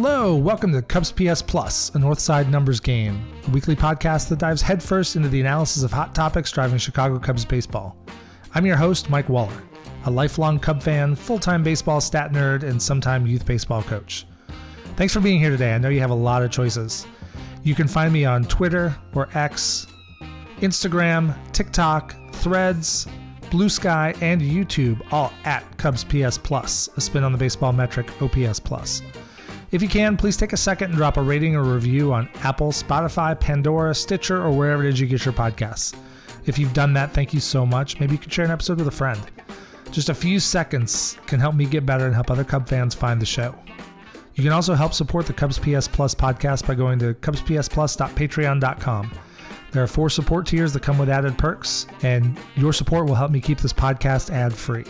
Hello, welcome to CubsPS Plus, a Northside numbers game, a weekly podcast that dives headfirst into the analysis of hot topics driving Chicago Cubs baseball. I'm your host, Mike Waller, a lifelong Cub fan, full-time baseball stat nerd, and sometime youth baseball coach. Thanks for being here today. I know you have a lot of choices. You can find me on Twitter or X, Instagram, TikTok, Threads, Blue Sky, and YouTube, all at CubsPS Plus, a spin on the baseball metric OPS Plus. If you can, please take a second and drop a rating or review on Apple, Spotify, Pandora, Stitcher, or wherever it is you get your podcasts. If you've done that, thank you so much. Maybe you could share an episode with a friend. Just a few seconds can help me get better and help other Cub fans find the show. You can also help support the CubsPS Plus podcast by going to cubspsplus.patreon.com. There are 4 support tiers that come with added perks, and your support will help me keep this podcast ad-free.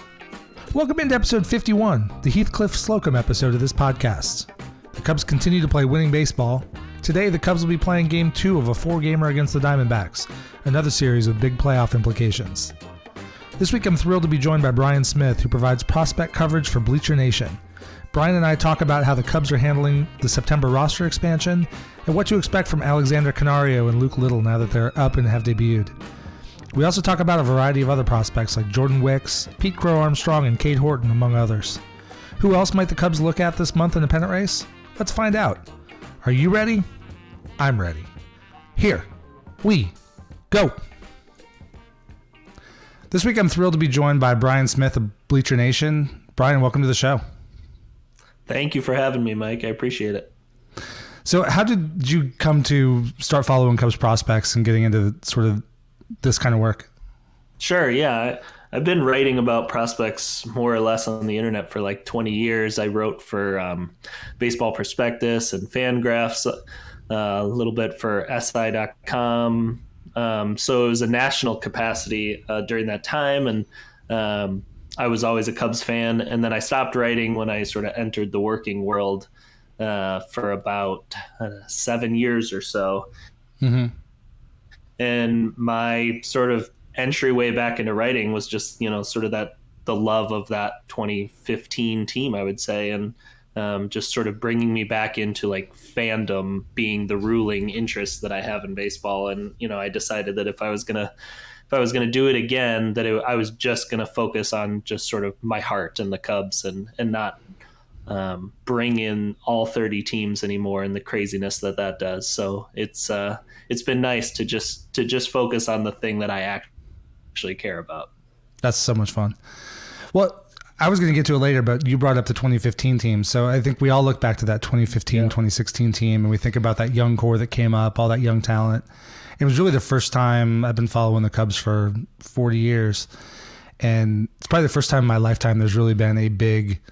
Welcome into episode 51, the Heathcliff Slocum episode of this podcast. The Cubs continue to play winning baseball. Today, the Cubs will be playing Game 2 of a 4-gamer against the Diamondbacks, another series with big playoff implications. This week, I'm thrilled to be joined by Bryan Smith, who provides prospect coverage for Bleacher Nation. Bryan and I talk about how the Cubs are handling the September roster expansion and what to expect from Alexander Canario and Luke Little now that they're up and have debuted. We also talk about a variety of other prospects like Jordan Wicks, Pete Crow-Armstrong, and Cade Horton, among others. Who else might the Cubs look at this month in the pennant race? Let's find out. Are you ready? I'm ready. Here we go. This week I'm thrilled to be joined by Bryan Smith of Bleacher Nation. Bryan, welcome to the show. Thank you for having me, Mike. I appreciate it. So how did you come to start following Cubs prospects and getting into sort of this kind of work? Sure, yeah. I've been writing about prospects more or less on the internet for like 20 years. I wrote for Baseball Prospectus and Fangraphs, a little bit for SI.com. So it was a national capacity during that time, and I was always a Cubs fan. And then I stopped writing when I sort of entered the working world for about 7 years or so. Mm-hmm. And my sort of entryway back into writing was just, sort of the love of that 2015 team, I would say. And just sort of bringing me back into like fandom being the ruling interest that I have in baseball. And, I decided that if I was going to do it again, that I was just going to focus on just sort of my heart and the Cubs and not bring in all 30 teams anymore and the craziness that does. So it's been nice to just focus on the thing that I actually care about. That's so much fun. Well, I was going to get to it later, but you brought up the 2015 team. So I think we all look back to that 2015, 2016 team, and we think about that young core that came up, all that young talent. It was really the first time I've been following the Cubs for 40 years. And it's probably the first time in my lifetime there's really been a big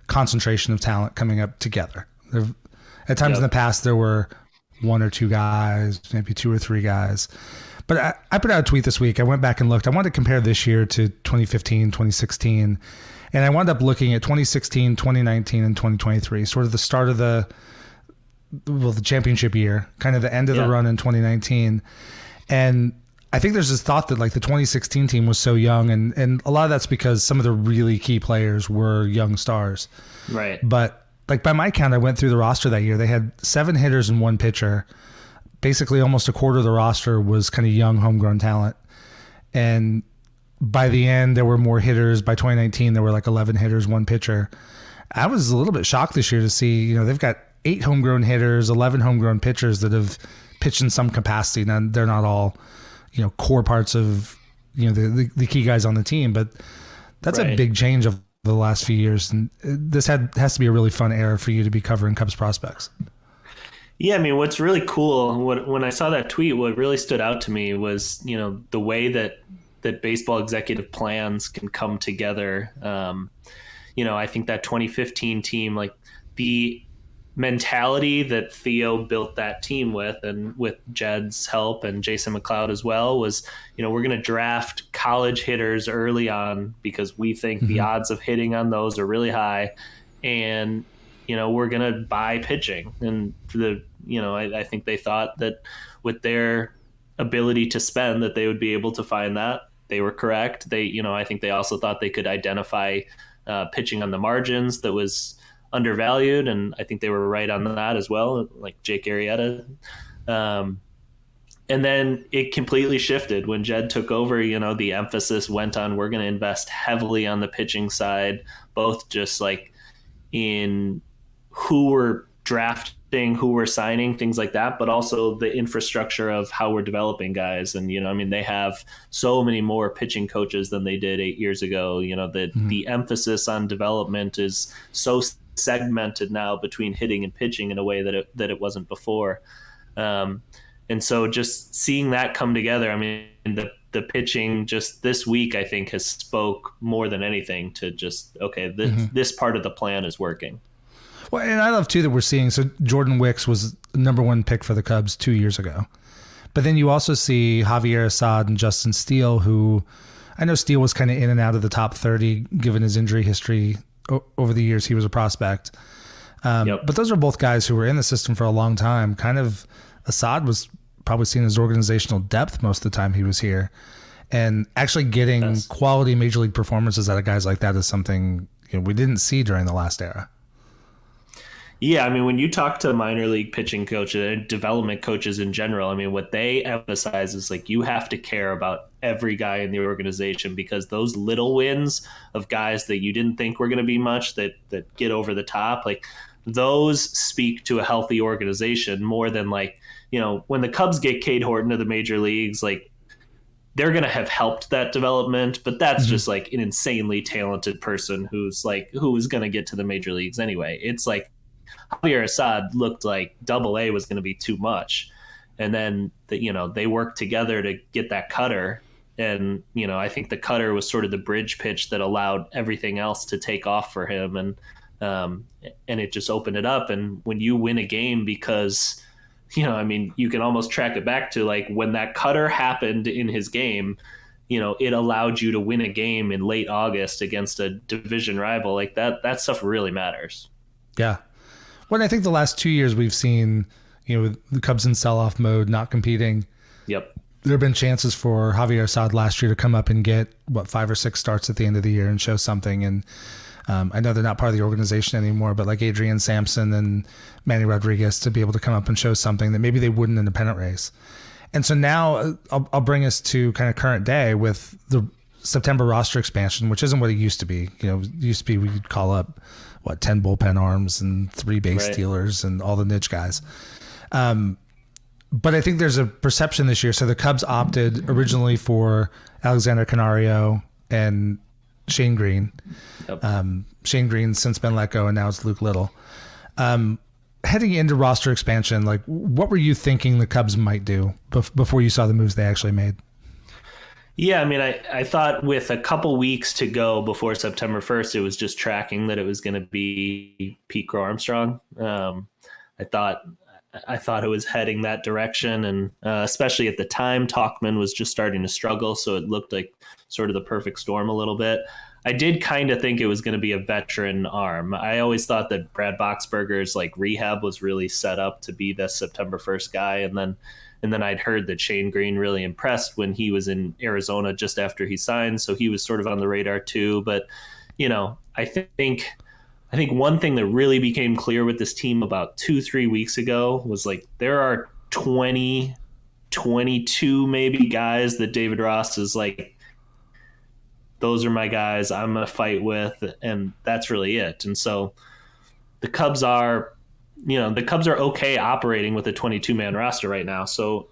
concentration of talent coming up together. At times in the past, there were 1 or 2 guys, maybe 2 or 3 guys. But I put out a tweet this week. I went back and looked. I wanted to compare this year to 2015, 2016. And I wound up looking at 2016, 2019, and 2023, sort of the start of the championship year, kind of the end of the run in 2019. And I think there's this thought that like the 2016 team was so young, and a lot of that's because some of the really key players were young stars. Right. But like by my count, I went through the roster that year. They had 7 hitters and 1 pitcher. Basically almost a quarter of the roster was kind of young homegrown talent. And by the end, there were more hitters. By 2019, there were like 11 hitters, 1 pitcher. I was a little bit shocked this year to see, they've got 8 homegrown hitters, 11 homegrown pitchers that have pitched in some capacity. Now, they're not all, core parts of, the key guys on the team, but that's a big change of the last few years. And this has to be a really fun era for you to be covering Cubs prospects. Yeah, I mean, what's really cool, when I saw that tweet, what really stood out to me was, the way that baseball executive plans can come together. I think that 2015 team, like the mentality that Theo built that team with, and with Jed's help and Jason McLeod as well, was, we're going to draft college hitters early on because we think the odds of hitting on those are really high. And, we're going to buy pitching. And I think they thought that with their ability to spend that they would be able to find that. They were correct. I think they also thought they could identify pitching on the margins that was undervalued, and I think they were right on that as well, like Jake Arrieta. And then it completely shifted when Jed took over. The emphasis went on, we're going to invest heavily on the pitching side, both just like in who we're drafting, who we're signing, things like that, but also the infrastructure of how we're developing guys. And, they have so many more pitching coaches than they did 8 years ago. The emphasis on development is so segmented now between hitting and pitching in a way that it wasn't before. And so just seeing that come together, I mean, the pitching just this week, I think, has spoke more than anything to just, okay, this part of the plan is working. Well, and I love, too, that we're seeing, so Jordan Wicks was the number one pick for the Cubs 2 years ago. But then you also see Javier Assad and Justin Steele, who I know Steele was kind of in and out of the top 30, given his injury history over the years he was a prospect. But those are both guys who were in the system for a long time. Kind of Assad was probably seen as organizational depth most of the time he was here. And actually getting quality major league performances out of guys like that is something we didn't see during the last era. Yeah, I mean, when you talk to minor league pitching coaches and development coaches in general, I mean, what they emphasize is like you have to care about every guy in the organization, because those little wins of guys that you didn't think were going to be much that get over the top, like those speak to a healthy organization more than like, when the Cubs get Cade Horton to the major leagues, like they're going to have helped that development, but that's just like an insanely talented person who's going to get to the major leagues anyway. It's like Javier Assad looked like Double-A was going to be too much. And then, they worked together to get that cutter. And, I think the cutter was sort of the bridge pitch that allowed everything else to take off for him. And it just opened it up. And when you win a game because, you can almost track it back to like when that cutter happened in his game, it allowed you to win a game in late August against a division rival. Like that stuff really matters. Yeah. Well, I think the last 2 years we've seen, the Cubs in sell-off mode, not competing. Yep. There have been chances for Javier Assad last year to come up and get 5 or 6 starts at the end of the year and show something. And I know they're not part of the organization anymore, but like Adrian Sampson and Manny Rodriguez to be able to come up and show something that maybe they wouldn't in the pennant race. And so now I'll bring us to kind of current day with the September roster expansion, which isn't what it used to be. It used to be we'd call up 10 bullpen arms and 3 base stealers and all the niche guys. But I think there's a perception this year. So the Cubs opted originally for Alexander Canario and Shane Green. Yep. Shane Green's since been let go, and now it's Luke Little. Heading into roster expansion, like what were you thinking the Cubs might do before you saw the moves they actually made? Yeah, I mean, I thought with a couple weeks to go before September 1st, it was just tracking that it was going to be Pete Crow-Armstrong. I thought it was heading that direction, and especially at the time, Tauchman was just starting to struggle, so it looked like sort of the perfect storm a little bit. I did kind of think it was going to be a veteran arm. I always thought that Brad Boxberger's like rehab was really set up to be the September 1st guy, and then I'd heard that Shane Green really impressed when he was in Arizona just after he signed, so he was sort of on the radar too. But I think one thing that really became clear with this team about 2-3 weeks ago was like there are 20, 22 maybe guys that David Ross is like, those are my guys I'm going to fight with, and that's really it. And so the Cubs are okay operating with a 22-man roster right now. So,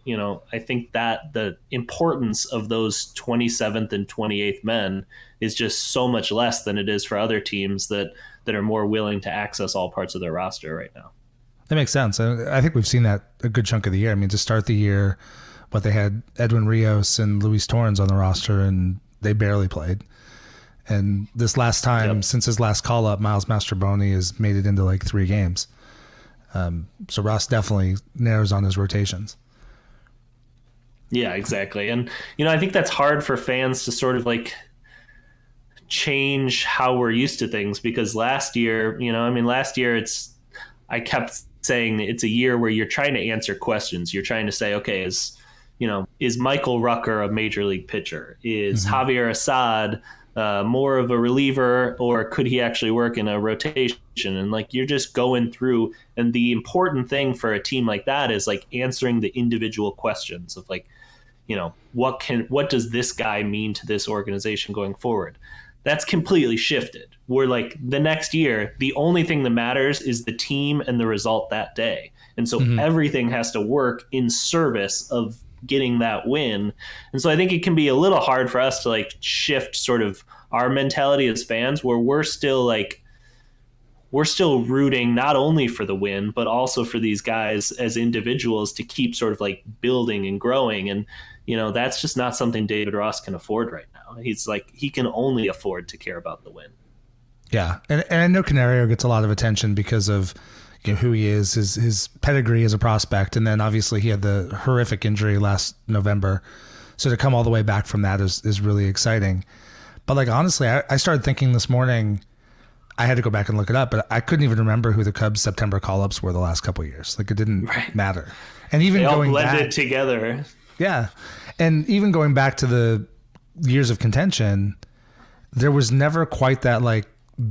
I think that the importance of those 27th and 28th men is just so much less than it is for other teams that are more willing to access all parts of their roster right now. That makes sense. I think we've seen that a good chunk of the year. I mean, to start the year, they had Edwin Rios and Luis Torrens on the roster, and they barely played. And this last time, since his last call-up, Miles Mastrobuoni has made it into like 3 games. So Ross definitely narrows on his rotations. Yeah, exactly. And, I think that's hard for fans to sort of like change how we're used to things, because last year I kept saying it's a year where you're trying to answer questions. You're trying to say, okay, is Michael Rucker a major league pitcher? Is Javier Assad more of a reliever, or could he actually work in a rotation? And like, you're just going through, and the important thing for a team like that is like answering the individual questions of like, what does this guy mean to this organization going forward? That's completely shifted. Where like the next year, the only thing that matters is the team and the result that day. And so everything has to work in service of getting that win. And so I think it can be a little hard for us to like shift sort of our mentality as fans, where we're still rooting not only for the win, but also for these guys as individuals to keep sort of like building and growing. And, that's just not something David Ross can afford right now. He's like, he can only afford to care about the win. Yeah. And I know Canario gets a lot of attention because of who he is, his pedigree as a prospect. And then obviously he had the horrific injury last November. So to come all the way back from that is really exciting. But like, honestly, I started thinking this morning, I had to go back and look it up, but I couldn't even remember who the Cubs September call-ups were the last couple of years. Like, it didn't matter. And even they all going blended back together. Yeah. And even going back to the years of contention, there was never quite that like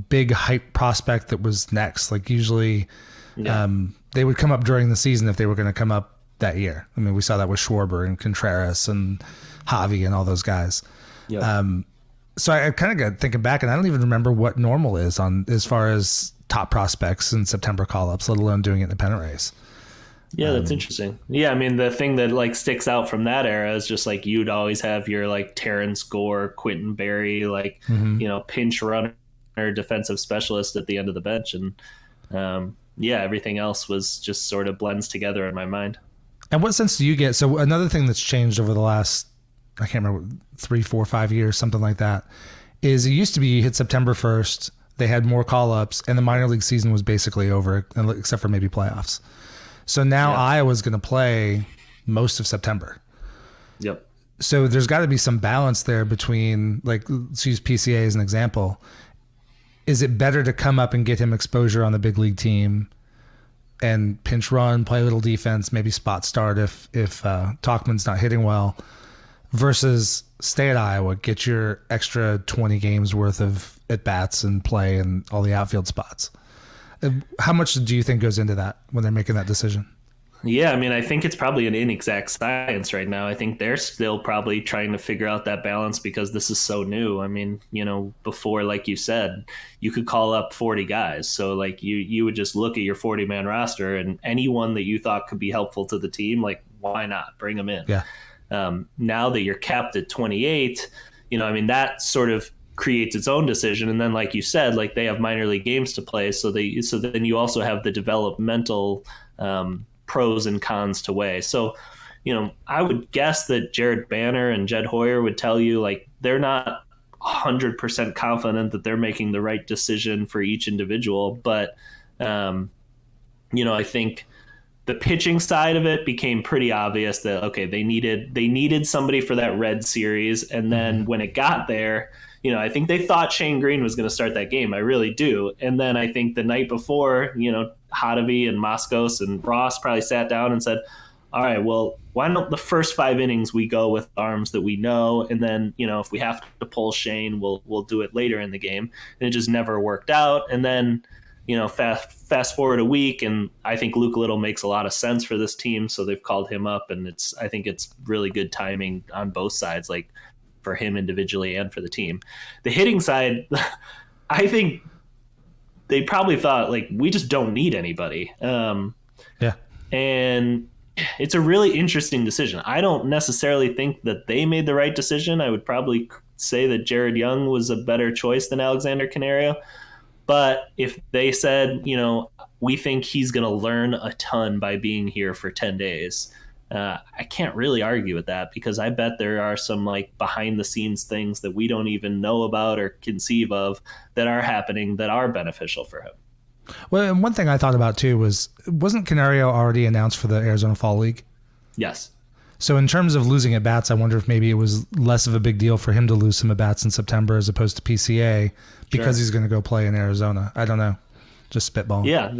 big hype prospect that was next. Like usually they would come up during the season if they were going to come up that year. I mean, we saw that with Schwarber and Contreras and Javi and all those guys. Yep. So I kind of got thinking back, and I don't even remember what normal is on as far as top prospects in September call-ups, let alone doing it in the pennant race. Yeah, that's interesting. Yeah, I mean, the thing that like sticks out from that era is just like you'd always have your like Terrence Gore, Quentin Berry, like pinch runner, defensive specialist at the end of the bench, and everything else was just sort of blends together in my mind. And what sense do you get? So another thing that's changed over the last, I can't remember, 3, 4, 5 years, something like that, is it used to be you hit September 1st, they had more call-ups, and the minor league season was basically over, except for maybe playoffs. So now Iowa's going to play most of September. Yep. So there's got to be some balance there between, like, let's use PCA as an example. Is it better to come up and get him exposure on the big league team and pinch run, play a little defense, maybe spot start if Tauchman's not hitting well, versus stay at Iowa, get your extra 20 games worth of at-bats and play and all the outfield spots? How much do you think goes into that when they're making that decision? Yeah, I mean, I think it's probably an inexact science right now. I think they're still probably trying to figure out that balance because this is so new. I mean, before, like you said, you could call up 40 guys. So like you would just look at your 40-man roster, and anyone that you thought could be helpful to the team, like, why not bring them in? Yeah. Now that you're capped at 28, that sort of creates its own decision. And then, like you said, like they have minor league games to play. So then you also have the developmental pros and cons to weigh. So, I would guess that Jared Banner and Jed Hoyer would tell you, like, they're not 100% confident that they're making the right decision for each individual. But, I think the pitching side of it became pretty obvious that, okay, they needed somebody for that Red series. And then when it got there, I think they thought Shane Green was going to start that game. I really do. And then I think the night before, Hottovy and Moskos and Ross probably sat down and said, all right, well, why don't the first 5 innings we go with arms that we know, and then if we have to pull Shane, we'll do it later in the game. And it just never worked out. And then fast forward a week, and I think Luke Little makes a lot of sense for this team, so they've called him up, and I think it's really good timing on both sides, like for him individually and for the team. The hitting side, I think they probably thought, like, we just don't need anybody. And it's a really interesting decision. I don't necessarily think that they made the right decision. I would probably say that Jared Young was a better choice than Alexander Canario. But if they said, we think he's going to learn a ton by being here for 10 days, I can't really argue with that, because I bet there are some like behind the scenes things that we don't even know about or conceive of that are happening that are beneficial for him. Well, and one thing I thought about too wasn't Canario already announced for the Arizona Fall League? Yes. So in terms of losing at bats, I wonder if maybe it was less of a big deal for him to lose some at bats in September as opposed to PCA because he's going to go play in Arizona. I don't know. Just spitball. Yeah,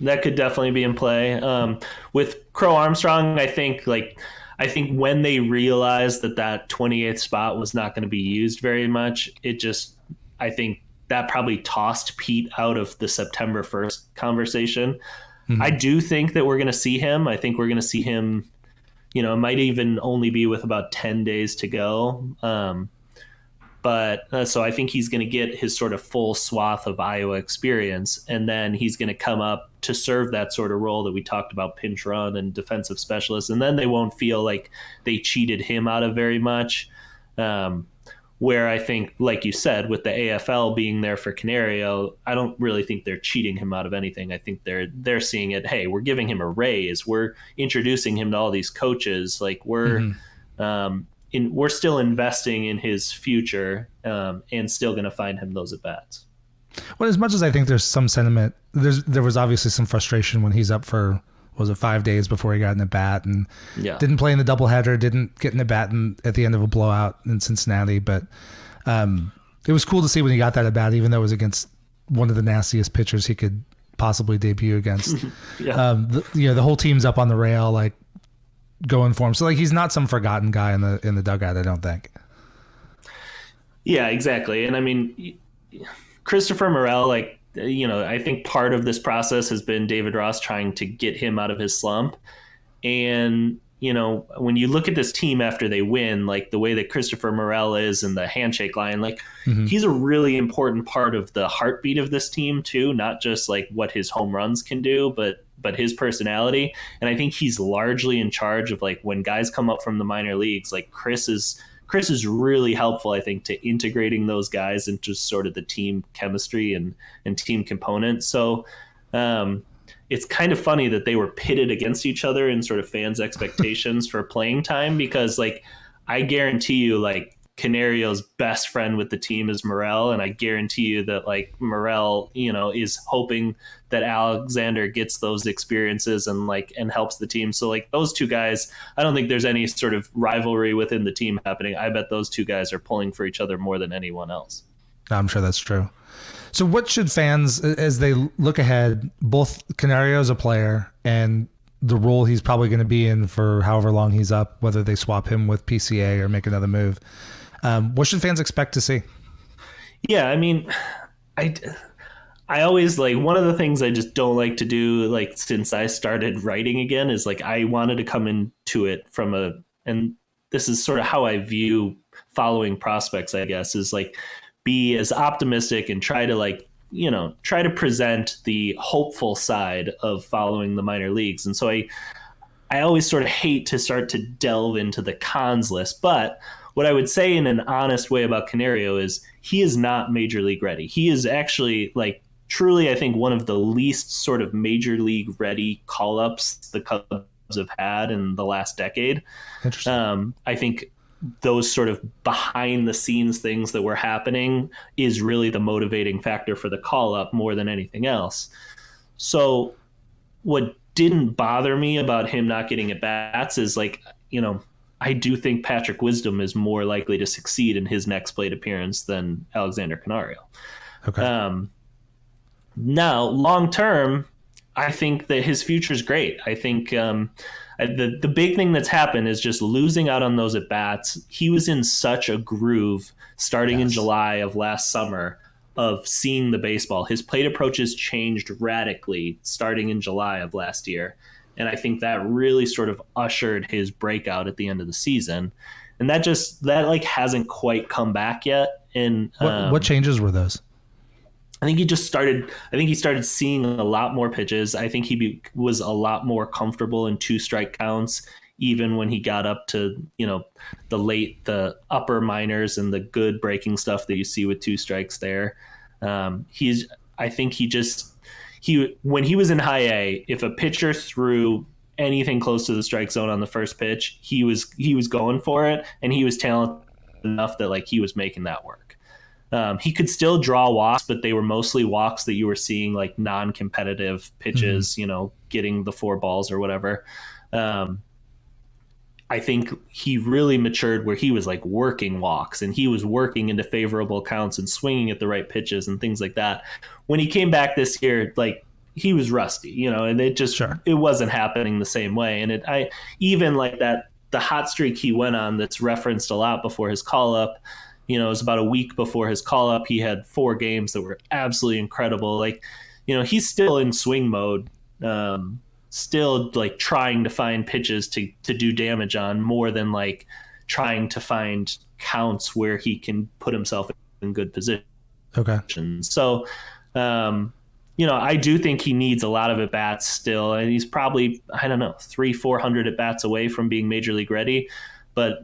that could definitely be in play. With Crow-Armstrong, I think, like, I think when they realized that 28th spot was not going to be used very much, I think that probably tossed Pete out of the September 1st conversation. I do think that we're going to see him. I think we're going to see him, it might even only be with about 10 days to go. So I think he's going to get his sort of full swath of Iowa experience, and then he's going to come up to serve that sort of role that we talked about, pinch run and defensive specialist, and then they won't feel like they cheated him out of very much. Where I think, like you said, with the AFL being there for Canario, I don't really think they're cheating him out of anything. I think they're seeing it, hey, we're giving him a raise, we're introducing him to all these coaches, like we're still investing in his future, and still going to find him those at bats. Well, as much as I think there's some sentiment, there was obviously some frustration when he's up for, was it 5 days before he got in the bat, and didn't play in the doubleheader, didn't get in the bat at the end of a blowout in Cincinnati. But it was cool to see when he got that at bat, even though it was against one of the nastiest pitchers he could possibly debut against. The whole team's up on the rail, like going for him. So like he's not some forgotten guy in the dugout, I don't think. Yeah, exactly. And I mean, Christopher Morel, like, I think part of this process has been David Ross trying to get him out of his slump. And, when you look at this team after they win, like the way that Christopher Morel is and the handshake line, like he's a really important part of the heartbeat of this team too, not just like what his home runs can do, but his personality. And I think he's largely in charge of like when guys come up from the minor leagues, like Chris is really helpful, I think, to integrating those guys into sort of the team chemistry and team component. So it's kind of funny that they were pitted against each other in sort of fans' expectations for playing time, because like I guarantee you, like Canario's best friend with the team is Morel, and I guarantee you that like Morel, is hoping that Alexander gets those experiences and helps the team. So like those two guys, I don't think there's any sort of rivalry within the team happening. I bet those two guys are pulling for each other more than anyone else. I'm sure that's true. So what should fans, as they look ahead, both Canario as a player and the role he's probably going to be in for however long he's up, whether they swap him with PCA or make another move, what should fans expect to see? Yeah, I mean, I always like, one of the things I just don't like to do, like since I started writing again, is like I wanted to come into it and this is sort of how I view following prospects, I guess, is like be as optimistic and try to present the hopeful side of following the minor leagues. And so I always sort of hate to start to delve into the cons list, but what I would say in an honest way about Canario is he is not major league ready. He is actually like truly, I think, one of the least sort of major league ready call-ups the Cubs have had in the last decade. Interesting. I think those sort of behind the scenes things that were happening is really the motivating factor for the call-up more than anything else. So what didn't bother me about him not getting at bats is like, I do think Patrick Wisdom is more likely to succeed in his next plate appearance than Alexander Canario. Okay. Now, long term, I think that his future is great. I think the big thing that's happened is just losing out on those at bats. He was in such a groove starting in July of last summer of seeing the baseball. His plate approaches changed radically starting in July of last year. And I think that really sort of ushered his breakout at the end of the season. And that hasn't quite come back yet. And what changes were those? I think he started seeing a lot more pitches. I think he was a lot more comfortable in 2-strike counts, even when he got up to, the upper minors and the good breaking stuff that you see with 2 strikes there. When he was in high A, if a pitcher threw anything close to the strike zone on the first pitch, he was going for it, and he was talented enough that like he was making that work. He could still draw walks, but they were mostly walks that you were seeing like non-competitive pitches, getting the 4 balls or whatever. I think he really matured where he was like working walks and he was working into favorable counts and swinging at the right pitches and things like that. When he came back this year, like he was rusty, and it just, It wasn't happening the same way. And I even like that the hot streak he went on that's referenced a lot before his call up, it was about a week before his call up. He had 4 games that were absolutely incredible. Like, he's still in swing mode, still like trying to find pitches to do damage on, more than like trying to find counts where he can put himself in good position. Okay. So, I do think he needs a lot of at-bats still, and he's probably, I don't know, 300-400 at-bats away from being major league ready. But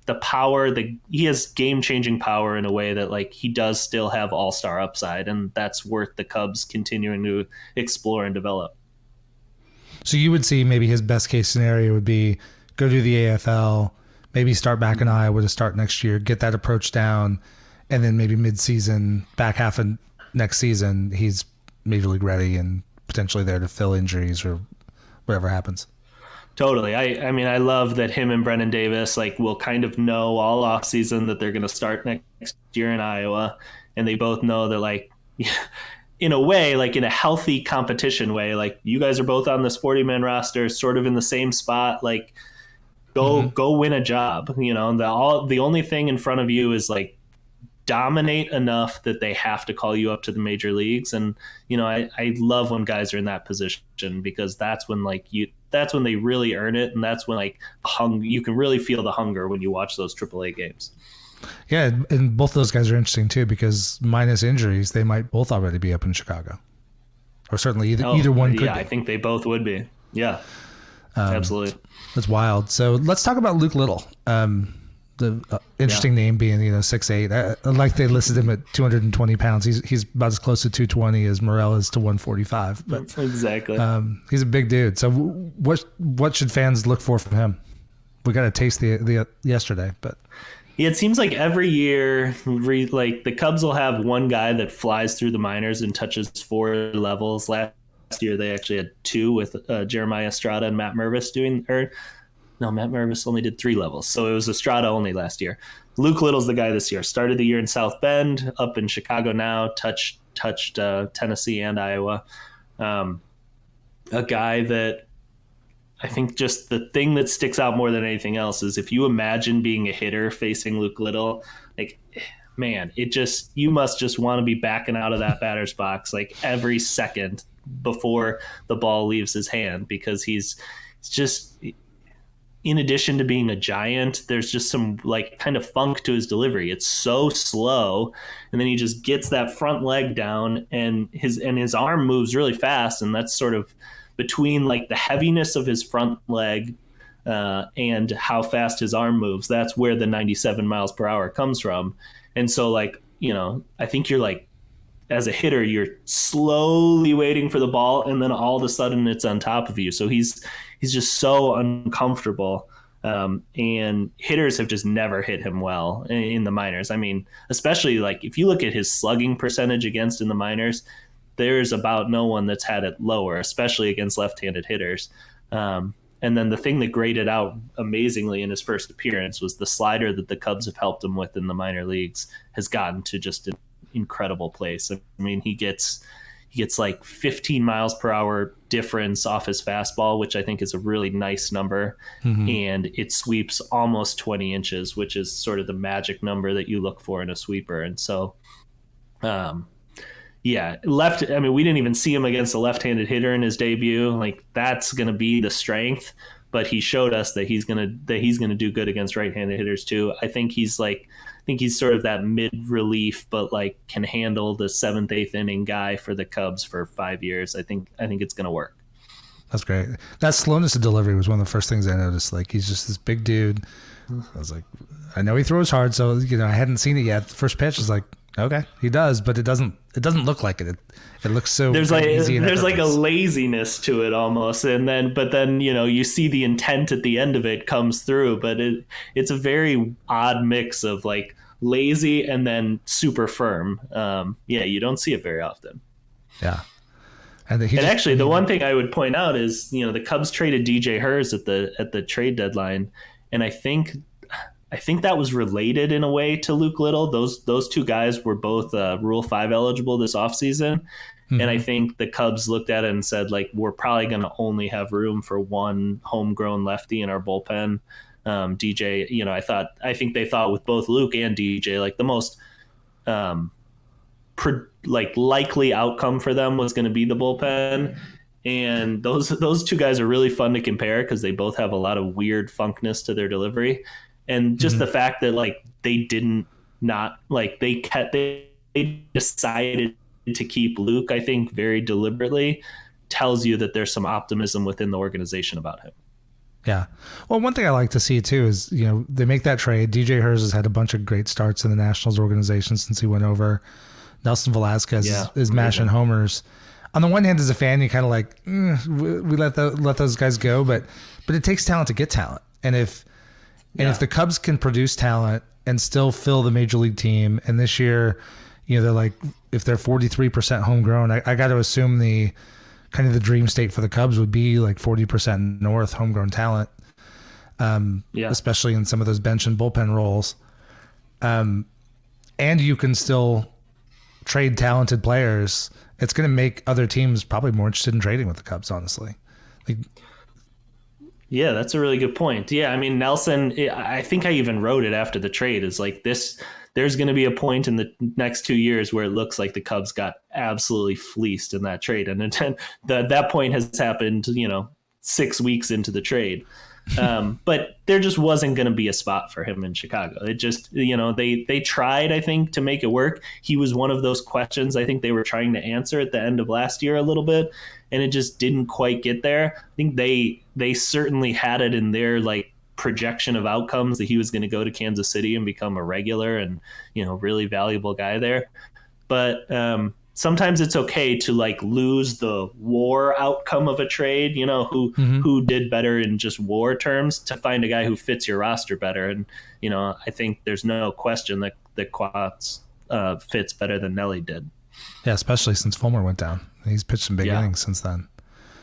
the power, he has game-changing power in a way that like he does still have all-star upside, and that's worth the Cubs continuing to explore and develop. So you would see maybe his best-case scenario would be go to the AFL, maybe start back in Iowa to start next year, get that approach down, and then maybe mid-season, back half of next season, he's major league ready and potentially there to fill injuries or whatever happens. Totally. I mean, I love that him and Brennan Davis like will kind of know all off season that they're going to start next year in Iowa, and they both know that like in a way, like in a healthy competition way, like you guys are both on this 40-man roster, sort of in the same spot. Like go win a job. The only thing in front of you is like dominate enough that they have to call you up to the major leagues. And I love when guys are in that position, because that's when that's when they really earn it, and that's when like you can really feel the hunger when you watch those AAA games. Yeah, and both those guys are interesting too, because minus injuries, they might both already be up in Chicago, or certainly either one could. Yeah, be. I think they both would be. Yeah, absolutely. That's wild. So let's talk about Luke Little. The interesting name being 6'8". I like they listed him at 220 pounds. He's about as close to 220 as Morel is to 145. But exactly, he's a big dude. So what should fans look for from him? We got a taste the yesterday, but yeah, it seems like every year, like the Cubs will have one guy that flies through the minors and touches 4 levels. Last year they actually had 2 with Jeremiah Estrada and Matt Mervis Matt Mervis only did 3 levels. So it was Estrada only last year. Luke Little's the guy this year. Started the year in South Bend, up in Chicago now, touched Tennessee and Iowa. A guy that I think just the thing that sticks out more than anything else is if you imagine being a hitter facing Luke Little, like, man, you must just want to be backing out of that batter's box like every second before the ball leaves his hand, because he's just, in addition to being a giant, there's just some like kind of funk to his delivery. It's so slow, and then he just gets that front leg down, and his arm moves really fast, and that's sort of between like the heaviness of his front leg and how fast his arm moves. That's where the 97 miles per hour comes from. And so like, I think you're like, as a hitter, you're slowly waiting for the ball, and then all of a sudden it's on top of you. So he's just so uncomfortable. And hitters have just never hit him well in the minors. I mean, especially like if you look at his slugging percentage against in the minors, there's about no one that's had it lower, especially against left-handed hitters. And then the thing that graded out amazingly in his first appearance was the slider that the Cubs have helped him with in the minor leagues has gotten to just an incredible place. I mean, he gets like 15 miles per hour difference off his fastball, which I think is a really nice number. Mm-hmm. And it sweeps almost 20 inches, which is sort of the magic number that you look for in a sweeper. And so, yeah, I mean, we didn't even see him against a left-handed hitter in his debut. Like, that's going to be the strength, but he showed us that he's going to do good against right-handed hitters too. I think he's sort of that mid-relief, but like can handle the 7th, 8th inning guy for the Cubs for 5 years. I think it's going to work. That's great. That slowness of delivery was one of the first things I noticed. Like, he's just this big dude. I was like, I know he throws hard, so I hadn't seen it yet. The first pitch was like, okay, he does, but it doesn't look like it. It looks so easy. There's like a laziness to it almost, but then you see the intent at the end of it comes through, but it's a very odd mix of like lazy and then super firm. Yeah, you don't see it very often. Yeah. The one thing I would point out is the Cubs traded DJ Hers at the trade deadline, and I think that was related in a way to Luke Little. Those 2 guys were both Rule 5 eligible this offseason. Mm-hmm. And I think the Cubs looked at it and said, like, we're probably going to only have room for one homegrown lefty in our bullpen. DJ, I think they thought with both Luke and DJ, like the most likely outcome for them was going to be the bullpen. And those two guys are really fun to compare because they both have a lot of weird funkness to their delivery. And just the fact that like they decided to keep Luke, I think very deliberately, tells you that there's some optimism within the organization about him. Yeah. Well, one thing I like to see too is, they make that trade. DJ Hers has had a bunch of great starts in the Nationals organization since he went over. Nelson Velasquez is mashing homers. On the one hand, as a fan, you kind of like, we let those guys go, but it takes talent to get talent. And if the Cubs can produce talent and still fill the major league team, and this year, they're like, if they're 43% homegrown, I got to assume the kind of the dream state for the Cubs would be like 40% north homegrown talent, especially in some of those bench and bullpen roles. And you can still trade talented players. It's going to make other teams probably more interested in trading with the Cubs, honestly. Yeah, that's a really good point. Yeah, I mean, Nelson, I think I even wrote it after the trade, is like this, there's going to be a point in the next 2 years where it looks like the Cubs got absolutely fleeced in that trade. And that point has happened, 6 weeks into the trade. But there just wasn't going to be a spot for him in Chicago. It just, they tried, I think, to make it work. He was one of those questions I think they were trying to answer at the end of last year a little bit, and it just didn't quite get there. I think they certainly had it in their like projection of outcomes that he was going to go to Kansas City and become a regular and, really valuable guy there. But sometimes it's okay to like lose the WAR outcome of a trade, who did better in just WAR terms, to find a guy who fits your roster better. And, I think there's no question that Quats fits better than Nelly did. Yeah, especially since Fulmer went down. He's pitched some big innings since then.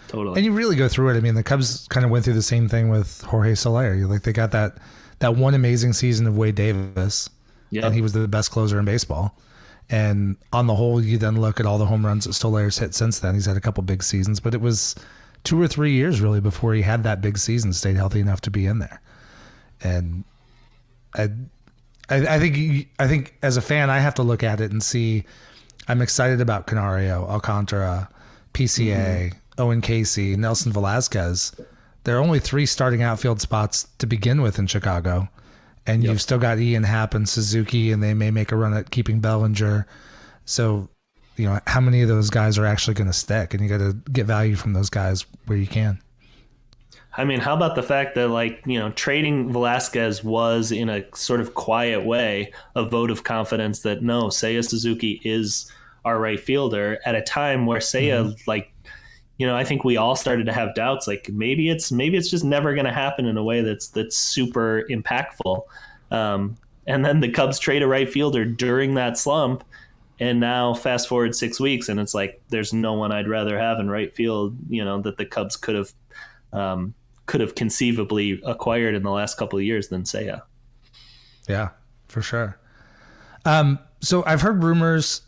Totally. And you really go through it. I mean, the Cubs kind of went through the same thing with Jorge Soler. Like they got that one amazing season of Wade Davis, and he was the best closer in baseball. And on the whole, you then look at all the home runs that Stolar's hit since then. He's had a couple big seasons, but it was 2 or 3 years really before he had that big season, stayed healthy enough to be in there. And I think as a fan, I have to look at it and see, I'm excited about Canario, Alcantara, PCA, Owen Casey, Nelson Velasquez. There are only 3 starting outfield spots to begin with in Chicago. And you've still got Ian Happ and Suzuki, and they may make a run at keeping Bellinger. So, how many of those guys are actually going to stick? And you got to get value from those guys where you can. I mean, how about the fact that, trading Velasquez was, in a sort of quiet way, a vote of confidence that, no, Seiya Suzuki is our right fielder at a time where Seiya, I think we all started to have doubts, like maybe it's just never going to happen in a way that's super impactful. And then the Cubs trade a right fielder during that slump, and now fast forward 6 weeks, and it's like there's no one I'd rather have in right field, that the Cubs could have conceivably acquired in the last couple of years than Seiya. Yeah, for sure. So I've heard rumors,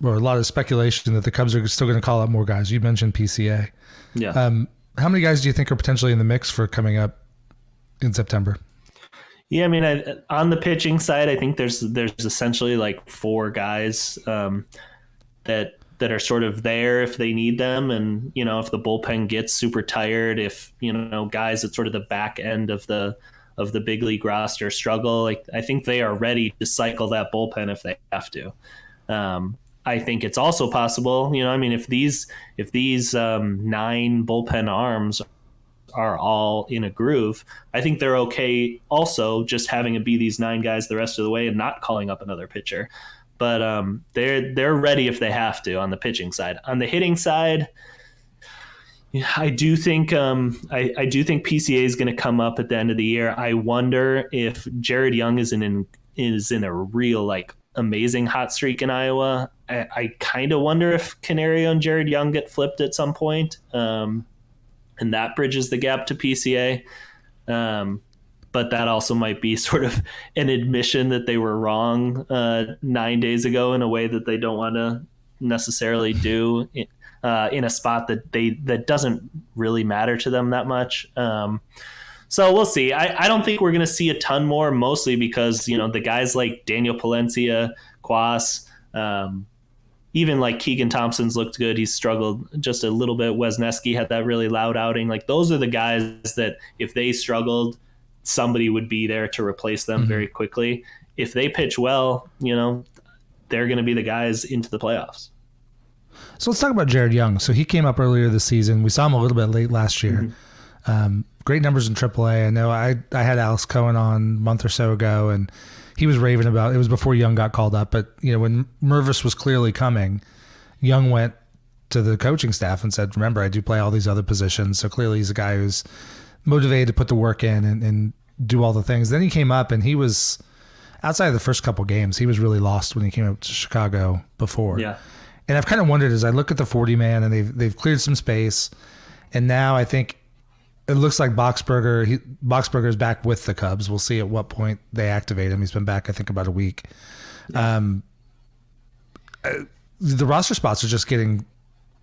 or a lot of speculation, that the Cubs are still going to call up more guys. You mentioned PCA. Yeah. How many guys do you think are potentially in the mix for coming up in September? Yeah, I mean, on the pitching side, I think there's essentially like 4 guys that are sort of there if they need them, and if the bullpen gets super tired, if guys at sort of the back end of the big league roster struggle, like I think they are ready to cycle that bullpen if they have to. I think it's also possible, if these 9 bullpen arms are all in a groove, I think they're okay also just having it be these 9 guys the rest of the way and not calling up another pitcher. But they're ready if they have to on the pitching side. On the hitting side, I do think PCA is going to come up at the end of the year. I wonder if Jared Young is in a real amazing hot streak in Iowa. I kind of wonder if Canario and Jared Young get flipped at some point, and that bridges the gap to PCA. But that also might be sort of an admission that they were wrong 9 days ago in a way that they don't want to necessarily do in a spot that doesn't really matter to them that much. So we'll see. I don't think we're going to see a ton more, mostly because, the guys like Daniel Palencia, Quas, even like Keegan Thompson's looked good. He's struggled just a little bit. Wesneski had that really loud outing. Like, those are the guys that if they struggled, somebody would be there to replace them very quickly. If they pitch well, they're going to be the guys into the playoffs. So let's talk about Jared Young. So he came up earlier this season. We saw him a little bit late last year. Great numbers in AAA. I know I had Alex Cohen on a month or so ago, and he was raving about it. Was before Young got called up, but when Mervis was clearly coming, Young went to the coaching staff and said, "Remember, I do play all these other positions." So clearly, he's a guy who's motivated to put the work in and do all the things. Then he came up, and he was outside of the first couple games. He was really lost when he came up to Chicago before. Yeah. And I've kind of wondered as I look at the 40 man, and they've cleared some space, and now I think it looks like Boxberger's back with the Cubs. We'll see at what point they activate him. He's been back, I think, about a week. The roster spots are just getting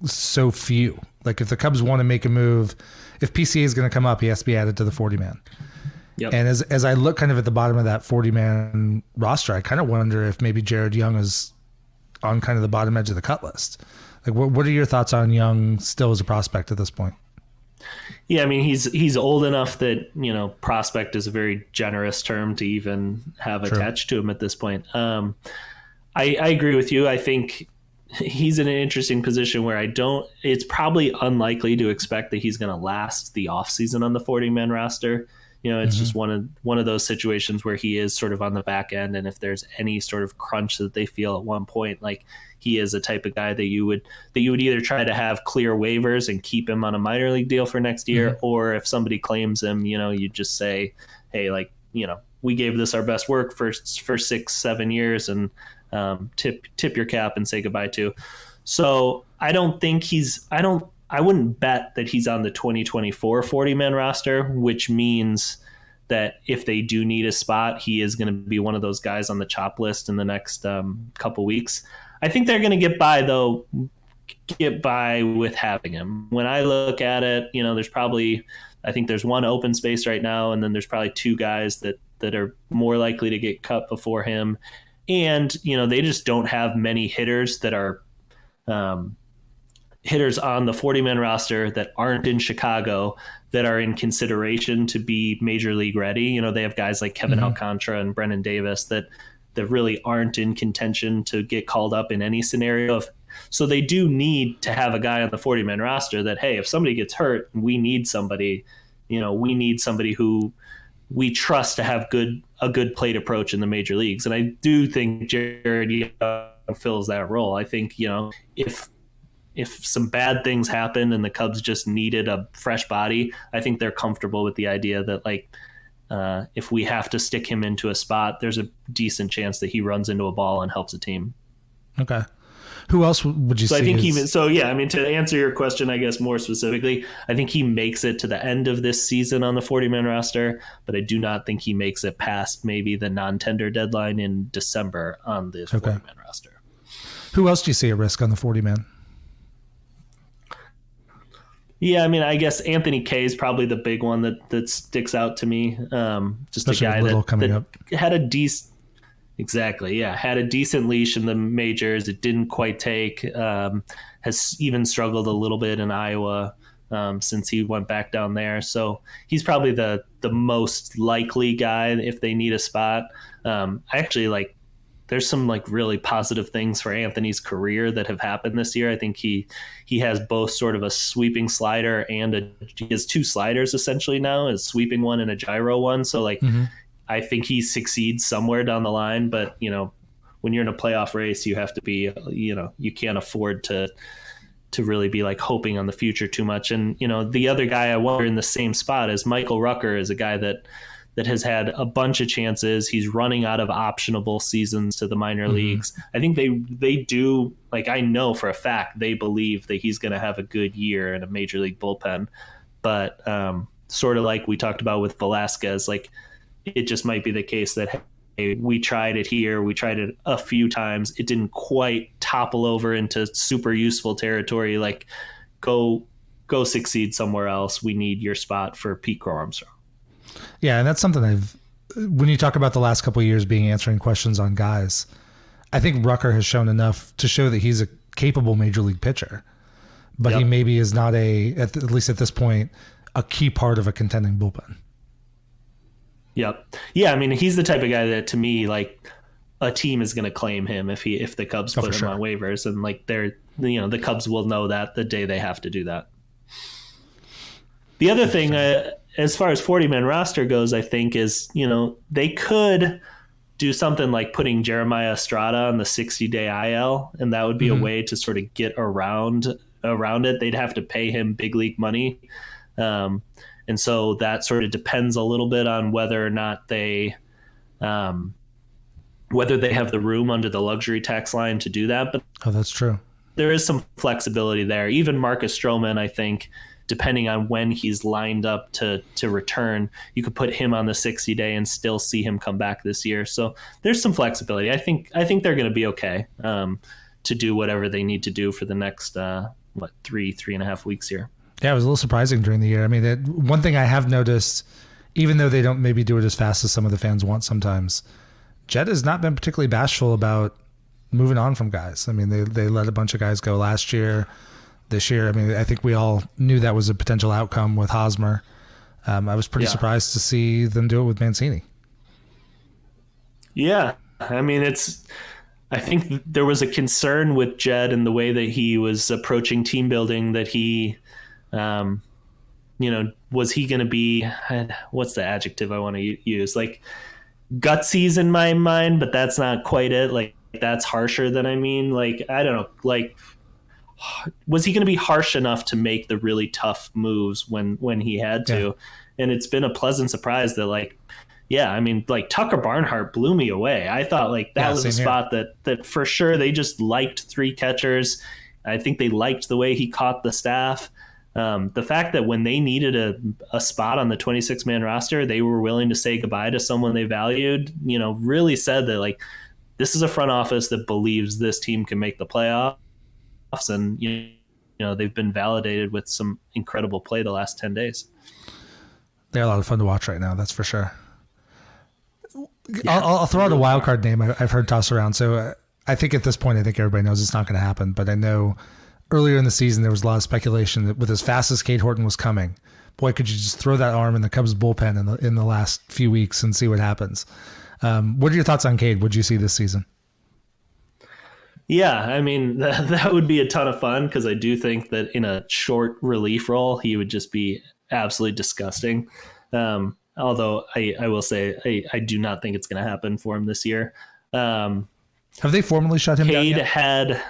so few. Like, if the Cubs want to make a move, if PCA is going to come up, he has to be added to the 40 man. Yep. And as I look kind of at the bottom of that 40 man roster, I kind of wonder if maybe Jared Young is on kind of the bottom edge of the cut list. Like, what are your thoughts on Young still as a prospect at this point? Yeah, I mean, he's old enough that, prospect is a very generous term to even have attached to him at this point. I agree with you. I think he's in an interesting position where it's probably unlikely to expect that he's going to last the offseason on the 40-man roster. It's just one of those situations where he is sort of on the back end, and if there's any sort of crunch that they feel at one point, like, he is a type of guy that you would either try to have clear waivers and keep him on a minor league deal for next year, or if somebody claims him, you just say, hey, like, we gave this our best work for 6-7 years, and tip your cap and say goodbye to. So I don't think I wouldn't bet that he's on the 2024 40-man roster, which means that if they do need a spot, he is going to be one of those guys on the chop list in the next couple weeks. I think they're going to get by with having him. When I look at it, I think there's one open space right now, and then there's probably two guys that are more likely to get cut before him. And, they just don't have many hitters that are hitters on the 40-man roster that aren't in Chicago that are in consideration to be major league ready. They have guys like Kevin Alcantara and Brennan Davis that really aren't in contention to get called up in any scenario. So they do need to have a guy on the 40-man roster that, hey, if somebody gets hurt, we need somebody, who we trust to have a good plate approach in the major leagues. And I do think Jared Young fills that role. I think, if some bad things happen and the Cubs just needed a fresh body, I think they're comfortable with the idea that, like, if we have to stick him into a spot, there's a decent chance that he runs into a ball and helps a team. Okay. Who else would you say? I think to answer your question, I guess more specifically, I think he makes it to the end of this season on the 40-man roster, but I do not think he makes it past maybe the non-tender deadline in December on the 40-man roster. Who else do you see at risk on the 40-man? Yeah, I mean, I guess Anthony Kay is probably the big one that sticks out to me. Just especially a guy that had a decent, had a decent leash in the majors. It didn't quite take. Has even struggled a little bit in Iowa since he went back down there. So he's probably the most likely guy if they need a spot. There's some really positive things for Anthony's career that have happened this year. I think he has both sort of a sweeping slider and he has two sliders essentially now, a sweeping one and a gyro one. So I think he succeeds somewhere down the line, but when you're in a playoff race, you have to be, you can't afford to really be hoping on the future too much. And, the other guy I wonder in the same spot is Michael Rucker is a guy that has had a bunch of chances. He's running out of optionable seasons to the minor leagues. I think they do, I know for a fact, they believe that he's going to have a good year in a major league bullpen. But sort of like we talked about with Velasquez, it just might be the case that, hey, we tried it here. We tried it a few times. It didn't quite topple over into super useful territory. Go succeed somewhere else. We need your spot for Pete Crow-Armstrong. Yeah, and that's something when you talk about the last couple of years being answering questions on guys, I think Rucker has shown enough to show that he's a capable major league pitcher, but he maybe is not at least at this point, a key part of a contending bullpen. Yep. Yeah, I mean, he's the type of guy that, to me, like, a team is going to claim him if the Cubs put him on waivers, and like the Cubs will know that the day they have to do that. The other thing, as far as 40-man roster goes, I think is, they could do something like putting Jeremiah Estrada on the 60-day IL, and that would be a way to sort of get around it. They'd have to pay him big league money. And so that sort of depends a little bit on whether or not whether they have the room under the luxury tax line to do that. But that's true. There is some flexibility there. Even Marcus Stroman, I think, depending on when he's lined up to return, you could put him on the 60-day and still see him come back this year. So there's some flexibility. I think they're going to be okay to do whatever they need to do for the next, 3.5 weeks here. Yeah, it was a little surprising during the year. I mean, one thing I have noticed, even though they don't maybe do it as fast as some of the fans want sometimes, Jed has not been particularly bashful about moving on from guys. I mean, they let a bunch of guys go last year. This year, I mean, I think we all knew that was a potential outcome with Hosmer. I was pretty surprised to see them do it with Mancini. Yeah, I mean, I think there was a concern with Jed and the way that he was approaching team building, that he, was he going to be, what's the adjective I want to use? Like, gutsy's in my mind, but that's not quite it. Like, that's harsher than I mean. Like, I don't know, like, was he going to be harsh enough to make the really tough moves when he had to? Yeah. And it's been a pleasant surprise that, like, I mean, like, Tucker Barnhart blew me away. I thought, like, that was a spot that for sure they just liked three catchers. I think they liked the way he caught the staff. The fact that when they needed a spot on the 26-man roster, they were willing to say goodbye to someone they valued, really said that, like, this is a front office that believes this team can make the playoffs. And, they've been validated with some incredible play the last 10 days. They're a lot of fun to watch right now. That's for sure. Yeah, I'll throw out a wild card name I've heard tossed around. So I think at this point, I think everybody knows it's not going to happen. But I know earlier in the season, there was a lot of speculation that with as fast as Cade Horton was coming, boy, could you just throw that arm in the Cubs bullpen in the last few weeks and see what happens. What are your thoughts on Cade? What'd you see this season? Yeah, I mean, that would be a ton of fun, because I do think that in a short relief role, he would just be absolutely disgusting. Although I will say I do not think it's going to happen for him this year. Have they formally shut him down yet?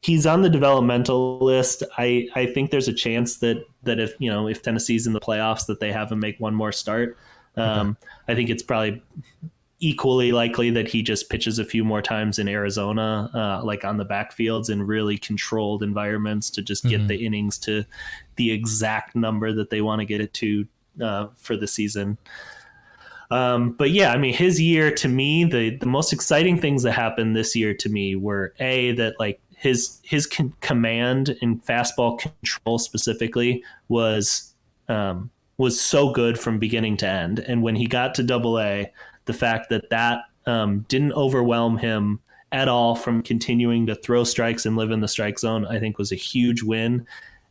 He's on the developmental list. I think there's a chance that if Tennessee's in the playoffs, that they have him make one more start. I think it's probably equally likely that he just pitches a few more times in Arizona, like on the backfields in really controlled environments, to just get the innings to the exact number that they want to get it to for the season. But yeah, I mean, his year, to me, the most exciting things that happened this year to me were that, like, his command and fastball control specifically was so good from beginning to end. And when he got to Double-A, the fact that didn't overwhelm him at all from continuing to throw strikes and live in the strike zone, I think was a huge win.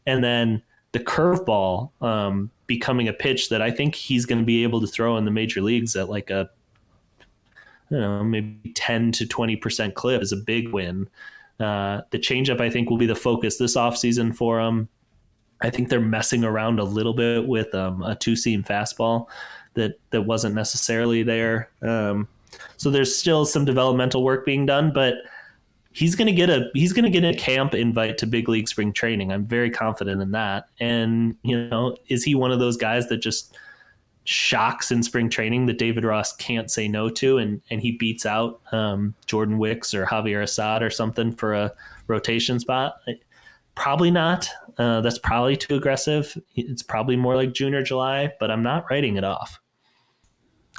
And then the curveball becoming a pitch that I think he's going to be able to throw in the major leagues at like maybe 10 to 20% clip is a big win. The changeup, I think, will be the focus this offseason for him. I think they're messing around a little bit with a two-seam fastball that wasn't necessarily there. So there's still some developmental work being done, but he's going to get a camp invite to big league spring training. I'm very confident in that. And, is he one of those guys that just shocks in spring training that David Ross can't say no to, and he beats out Jordan Wicks or Javier Assad or something for a rotation spot? Probably not. That's probably too aggressive. It's probably more like June or July, but I'm not writing it off.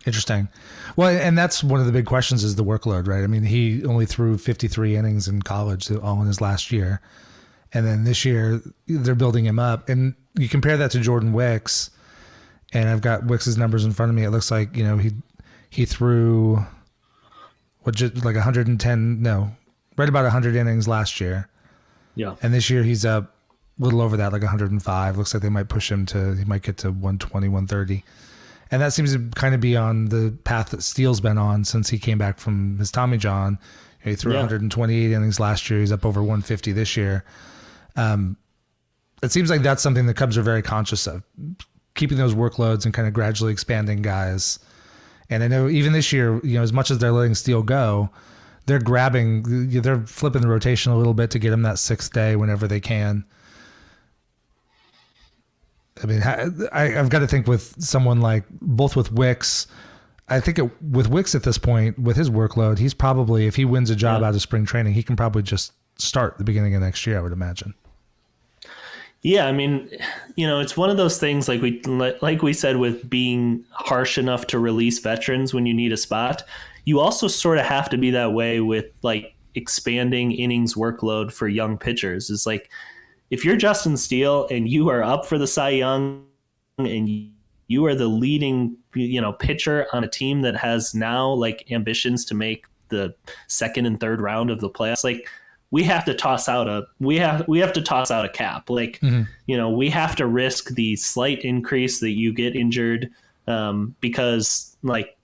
Interesting. Well, and that's one of the big questions is the workload, right? I mean, he only threw 53 innings in college, all in his last year. And then this year they're building him up. And you compare that to Jordan Wicks, and I've got Wicks's numbers in front of me. It looks like, he threw like 110, right about 100 innings last year. Yeah. And this year he's up a little over that, like 105. Looks like they might push him he might get to 120, 130. And that seems to kind of be on the path that Steele's been on since he came back from his Tommy John. He threw 128 innings last year. He's up over 150 this year. It seems like that's something the Cubs are very conscious of, keeping those workloads and kind of gradually expanding guys. And I know even this year, as much as they're letting Steele go, they're flipping the rotation a little bit to get him that sixth day whenever they can. I mean, I've got to think with someone like, both with Wicks, I think with Wicks at this point, with his workload, he's probably, if he wins a job out of spring training, he can probably just start the beginning of next year, I would imagine. Yeah, I mean, it's one of those things like we said with being harsh enough to release veterans when you need a spot. You also sort of have to be that way with like expanding innings workload for young pitchers. It's like, if you're Justin Steele and you are up for the Cy Young and you are the leading, pitcher on a team that has now like ambitions to make the second and third round of the playoffs, like, we have to toss out a cap. Like, we have to risk the slight increase that you get injured, because like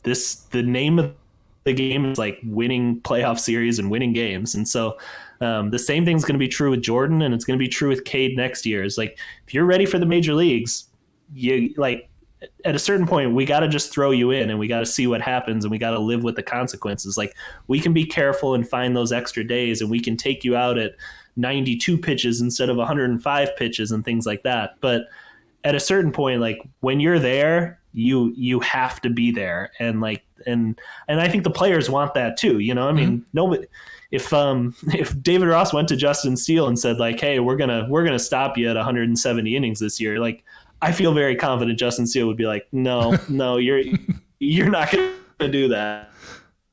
the name of the game is like winning playoff series and winning games. And so the same thing's going to be true with Jordan, and it's going to be true with Cade next year. Is like, if you're ready for the major leagues, you like, at a certain point, we got to just throw you in and we got to see what happens, and we got to live with the consequences. Like, we can be careful and find those extra days, and we can take you out at 92 pitches instead of 105 pitches and things like that. But at a certain point, like, when you're there, you have to be there. And like, and I think the players want that too. I mean, nobody, if David Ross went to Justin Steele and said like, hey, we're going to stop you at 170 innings this year, like, I feel very confident Justin Steele would be like, no, you're not going to do that.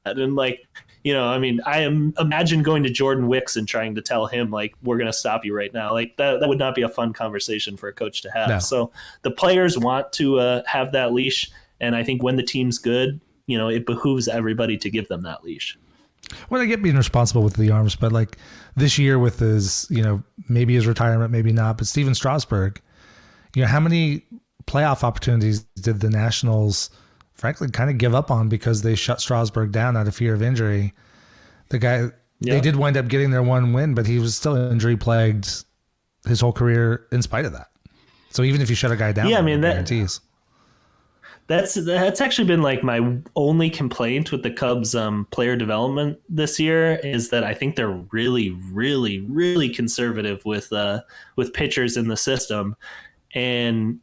And like, I mean, imagine going to Jordan Wicks and trying to tell him like, we're going to stop you right now. Like that would not be a fun conversation for a coach to have. No. So the players want to have that leash. And I think when the team's good, it behooves everybody to give them that leash. Well, I get being responsible with the arms, but like this year with his, maybe his retirement, maybe not, but Steven Strasburg, how many playoff opportunities did the Nationals, frankly, kind of give up on because they shut Strasburg down out of fear of injury? The guy, they did wind up getting their one win, but he was still injury plagued his whole career in spite of that. So even if you shut a guy down, I mean, guarantees. That's actually been like my only complaint with the Cubs player development this year, is that I think they're really, really, really conservative with pitchers in the system. And,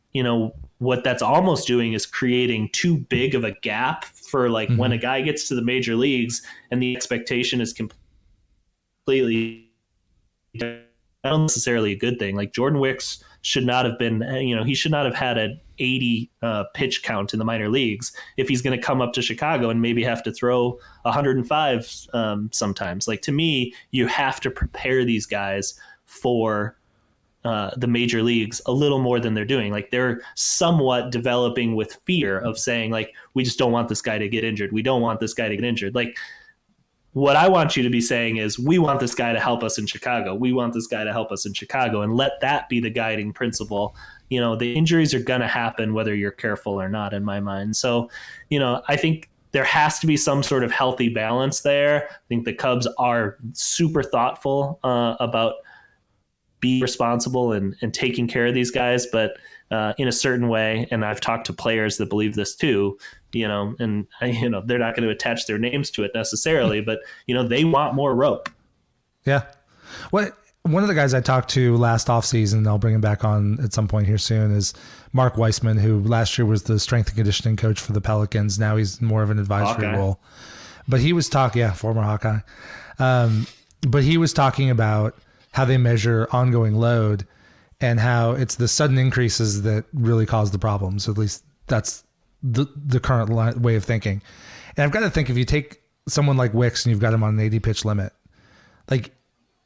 what that's almost doing is creating too big of a gap for like when a guy gets to the major leagues and the expectation is completely not necessarily a good thing. Like Jordan Wicks should not have been, he should not have had an 80 pitch count in the minor leagues if he's going to come up to Chicago and maybe have to throw 105 sometimes. Like, to me, you have to prepare these guys for the major leagues a little more than they're doing. Like, they're somewhat developing with fear of saying like, we just don't want this guy to get injured. We don't want this guy to get injured. Like, what I want you to be saying is, we want this guy to help us in Chicago. We want this guy to help us in Chicago, and let that be the guiding principle. The injuries are going to happen whether you're careful or not, in my mind. So, I think there has to be some sort of healthy balance there. I think the Cubs are super thoughtful about being responsible and taking care of these guys, but in a certain way. And I've talked to players that believe this too, and they're not going to attach their names to it necessarily, but they want more rope. Yeah. One of the guys I talked to last offseason, I'll bring him back on at some point here soon, is Mark Weissman, who last year was the strength and conditioning coach for the Pelicans. Now he's more of an advisory role. But he was talking, former Hawkeye. But he was talking about how they measure ongoing load and how it's the sudden increases that really cause the problems. At least that's the current way of thinking. And I've got to think, if you take someone like Wicks and you've got him on an 80 pitch limit, like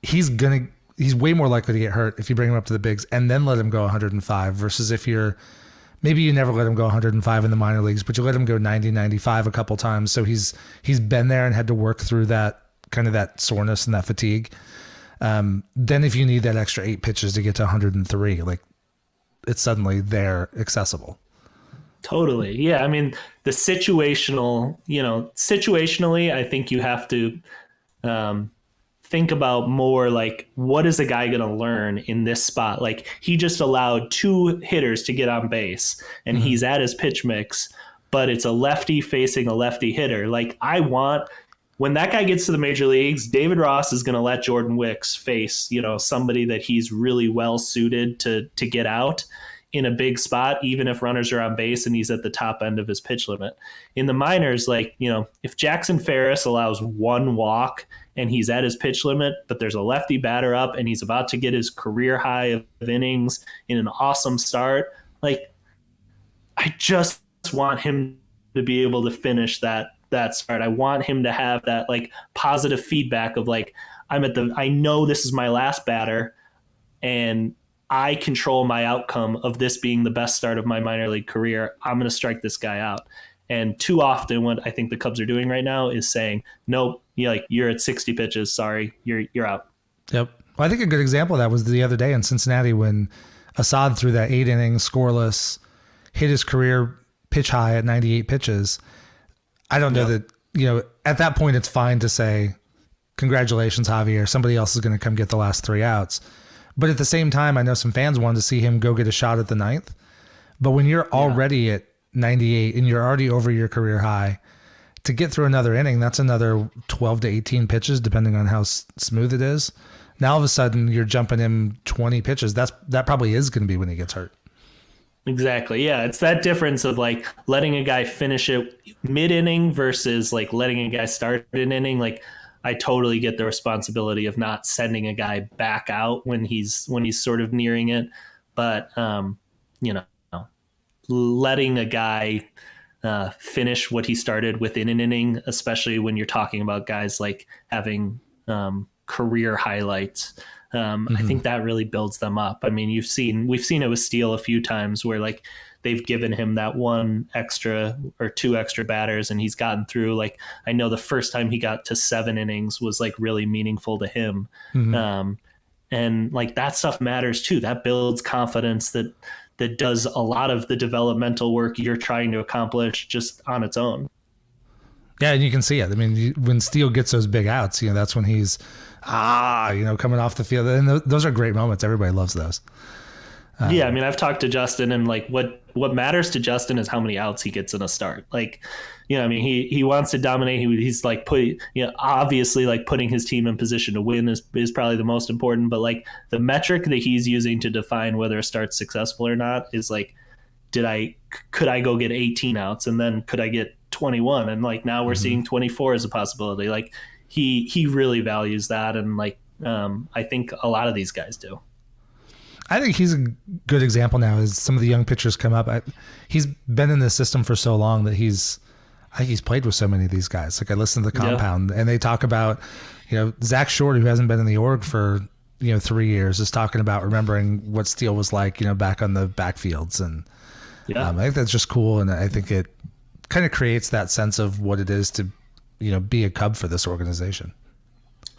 he's way more likely to get hurt if you bring him up to the bigs and then let him go 105 versus if you're maybe you never let him go 105 in the minor leagues, but you let him go 90, 95 a couple times. So he's been there and had to work through that kind of that soreness and that fatigue. Then if you need that extra 8 pitches to get to 103, like it's suddenly there accessible. Totally. Yeah. I mean, the situationally, I think you have to think about more like, what is a guy going to learn in this spot? Like, he just allowed 2 hitters to get on base and he's at his pitch mix, but it's a lefty facing a lefty hitter. Like, when that guy gets to the major leagues, David Ross is going to let Jordan Wicks face, somebody that he's really well suited to get out in a big spot, even if runners are on base and he's at the top end of his pitch limit. In the minors, like, if Jackson Ferris allows 1 walk and he's at his pitch limit, but there's a lefty batter up and he's about to get his career high of innings in an awesome start, like, I just want him to be able to finish that start. I want him to have that like positive feedback of like, I know this is my last batter and I control my outcome of this being the best start of my minor league career. I'm going to strike this guy out. And too often what I think the Cubs are doing right now is saying, nope, you're at 60 pitches. Sorry, you're out. Yep. Well, I think a good example of that was the other day in Cincinnati when Assad threw that 8 innings scoreless, hit his career pitch high at 98 pitches. I don't know that, at that point it's fine to say, congratulations, Javier. Somebody else is going to come get the last 3 outs. But at the same time, I know some fans wanted to see him go get a shot at the 9th. But when you're already at 98 and you're already over your career high, to get through another inning, that's another 12 to 18 pitches, depending on how smooth it is. Now all of a sudden you're jumping him 20 pitches. That probably is going to be when he gets hurt. Exactly. Yeah. It's that difference of like letting a guy finish it mid inning versus like letting a guy start an inning. Like, I totally get the responsibility of not sending a guy back out when he's sort of nearing it. But, letting a guy finish what he started within an inning, especially when you're talking about guys like having career highlights. I think that really builds them up. I mean, we've seen it with Steele a few times where like they've given him that 1 extra or 2 extra batters and he's gotten through. Like, I know the first time he got to 7 innings was like really meaningful to him. And like that stuff matters too. That builds confidence that does a lot of the developmental work you're trying to accomplish just on its own. Yeah. And you can see it. I mean, when Steele gets those big outs, that's when he's, coming off the field. And those are great moments. Everybody loves those. Yeah, I mean, I've talked to Justin, and like what matters to Justin is how many outs he gets in a start. Like, I mean, he wants to dominate. He's like obviously like putting his team in position to win is probably the most important. But like the metric that he's using to define whether a start's successful or not is like, could I go get 18 outs and then could I get 21? And like now we're seeing 24 as a possibility. Like he really values that, and like I think a lot of these guys do. I think he's a good example now as some of the young pitchers come up. He's been in the system for so long that I think he's played with so many of these guys. Like I listen to the compound and they talk about, Zach Short, who hasn't been in the org for, 3 years, is talking about remembering what Steele was like, back on the backfields. And I think that's just cool. And I think it kind of creates that sense of what it is to, be a Cub for this organization.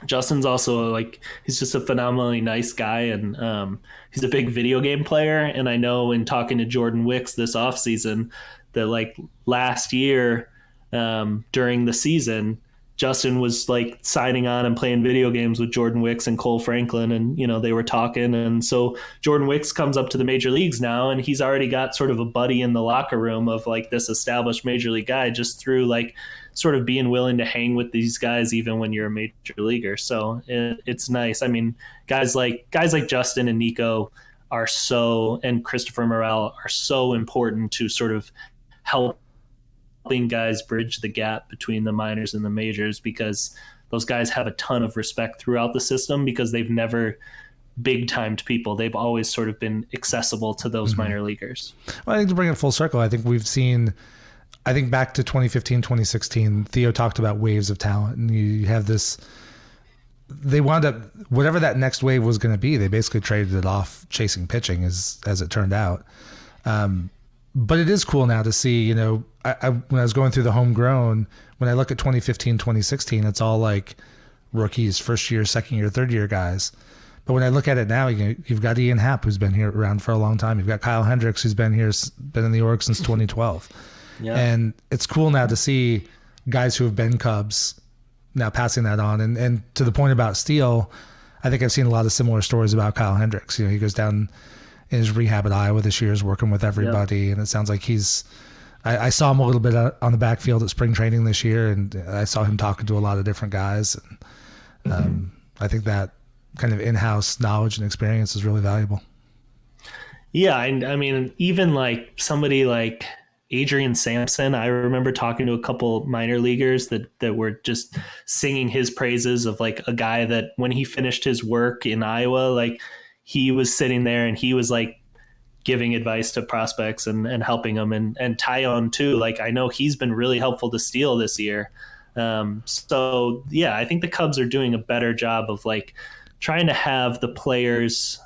Justin's also like, he's just a phenomenally nice guy, and he's a big video game player. And I know in talking to Jordan Wicks this offseason that like last year during the season, Justin was like signing on and playing video games with Jordan Wicks and Cole Franklin, and they were talking. And so Jordan Wicks comes up to the major leagues now, and he's already got sort of a buddy in the locker room of like this established major league guy, just through like sort of being willing to hang with these guys even when you're a major leaguer. So it's nice. I mean, guys like Justin and Nico and Christopher Morel are so important to sort of helping guys bridge the gap between the minors and the majors, because those guys have a ton of respect throughout the system because they've never big timed people. They've always sort of been accessible to those minor leaguers. Well, I think to bring it full circle, I think we've seen, back to 2015, 2016, Theo talked about waves of talent, and you have this, they wound up, whatever that next wave was going to be, they basically traded it off chasing pitching as it turned out. But it is cool now to see, when I was going through the homegrown, when I look at 2015, 2016, it's all like rookies, first year, second year, third year guys. But when I look at it now, you've got Ian Happ, who's been here around for a long time. You've got Kyle Hendricks, who's been in the org since 2012. Yeah. And it's cool now to see guys who have been Cubs now passing that on. And to the point about Steele, I think I've seen a lot of similar stories about Kyle Hendricks. He goes down in his rehab at Iowa this year, is working with everybody. Yeah. And it sounds like I saw him a little bit on the backfield at spring training this year, and I saw him talking to a lot of different guys. And I think that kind of in-house knowledge and experience is really valuable. Yeah. I mean, even like somebody like Adrian Sampson, I remember talking to a couple minor leaguers that were just singing his praises of like a guy that when he finished his work in Iowa, like he was sitting there and he was like giving advice to prospects and helping them. And Tyone too, like I know he's been really helpful to Steele this year. So yeah, I think the Cubs are doing a better job of like trying to have the players,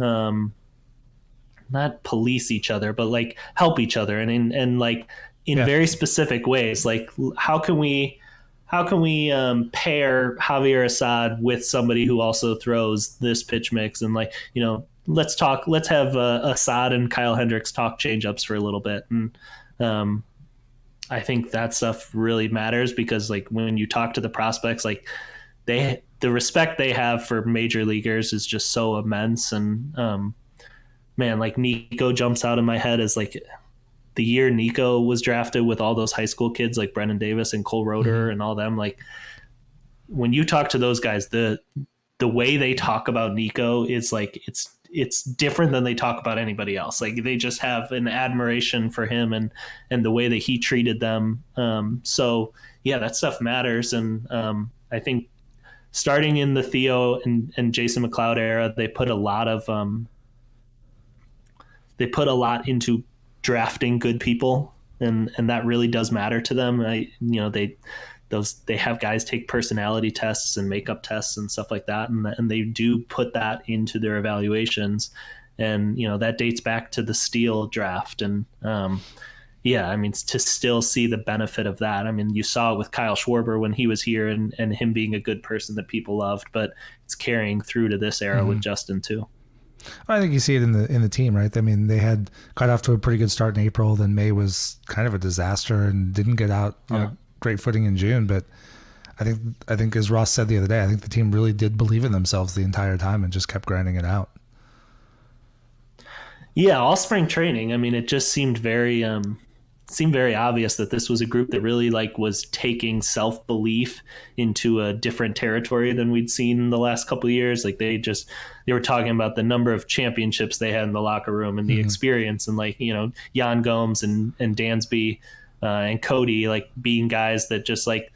not police each other, but like help each other and like in very specific ways. Like how can we pair Javier Assad with somebody who also throws this pitch mix, and like, let's have Assad and Kyle Hendricks talk changeups for a little bit. And I think that stuff really matters because like when you talk to the prospects, like the respect they have for major leaguers is just so immense. And man, like Nico jumps out in my head as like the year Nico was drafted with all those high school kids like Brennan Davis and Cole Roeder and all them. Like when you talk to those guys, the way they talk about Nico is like, it's different than they talk about anybody else. Like they just have an admiration for him and the way that he treated them. So yeah, that stuff matters. And I think starting in the Theo and Jason McLeod era, they put a lot into drafting good people, and that really does matter to them. They have guys take personality tests and makeup tests and stuff like that, and they do put that into their evaluations. And that dates back to the Steele draft. And I mean, to still see the benefit of that. I mean, you saw it with Kyle Schwarber when he was here and him being a good person that people loved, but it's carrying through to this era with Justin too. I think you see it in the team, right? I mean, they had got off to a pretty good start in April. Then May was kind of a disaster and didn't get out on a great footing in June. But I think as Ross said the other day, I think the team really did believe in themselves the entire time and just kept grinding it out. Yeah, all spring training. I mean, it just seemed very obvious that this was a group that really like was taking self-belief into a different territory than we'd seen in the last couple of years. Like they were talking about the number of championships they had in the locker room and the experience, and like, Jan Gomes and Dansby and Cody, like being guys that just like,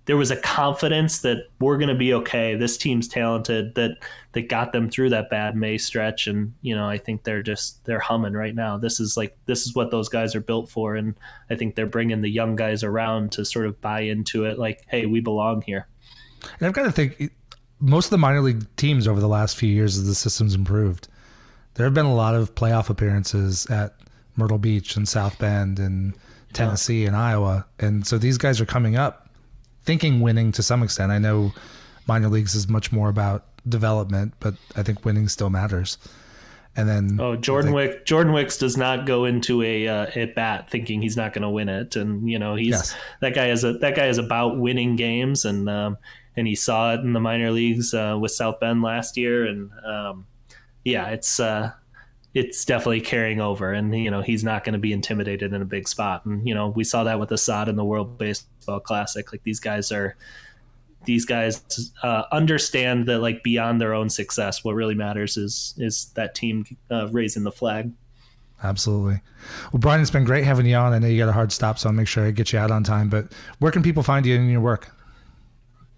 there was a confidence that we're going to be okay. This team's talented, that got them through that bad May stretch. And, I think they're humming right now. This is what those guys are built for. And I think they're bringing the young guys around to sort of buy into it. Like, hey, we belong here. And I've got to think most of the minor league teams over the last few years as the system's improved, there have been a lot of playoff appearances at Myrtle Beach and South Bend and Tennessee and Iowa. And so these guys are coming up thinking winning to some extent. I know minor leagues is much more about development, but I think winning still matters. And then Jordan Wicks does not go into a at bat thinking he's not going to win it, and that guy is about winning games, and he saw it in the minor leagues with South Bend last year, and it's definitely carrying over, and he's not going to be intimidated in a big spot. And we saw that with Assad in the World Baseball Classic. Like these guys understand that, like, beyond their own success, what really matters is that team raising the flag. Absolutely. Well, Bryan, it's been great having you on. I know you got a hard stop, so I'll make sure I get you out on time, but where can people find you in your work?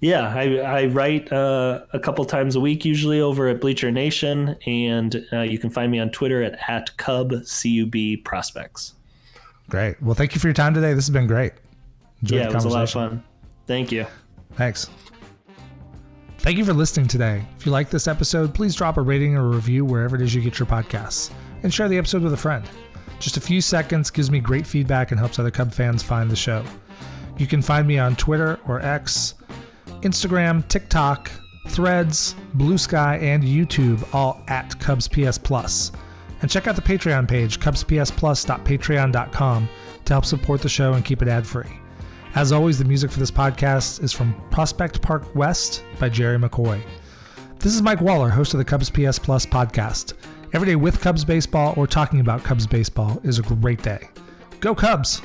Yeah, I write a couple times a week, usually over at Bleacher Nation, and you can find me on Twitter at CubsPS Prospects. Great. Well, thank you for your time today. This has been great. Enjoyed the it was a lot of fun. Thank you. Thanks. Thank you for listening today. If you like this episode, please drop a rating or a review wherever it is you get your podcasts, and share the episode with a friend. Just a few seconds gives me great feedback and helps other Cub fans find the show. You can find me on Twitter or X, Instagram, TikTok, Threads, Blue Sky, and YouTube, all at CubsPS Plus. And check out the Patreon page, cubspsplus.patreon.com, to help support the show and keep it ad-free. As always, the music for this podcast is from Prospect Park West by Jerry McCoy. This is Mike Waller, host of the CubsPS Plus podcast. Every day with Cubs baseball or talking about Cubs baseball is a great day. Go Cubs!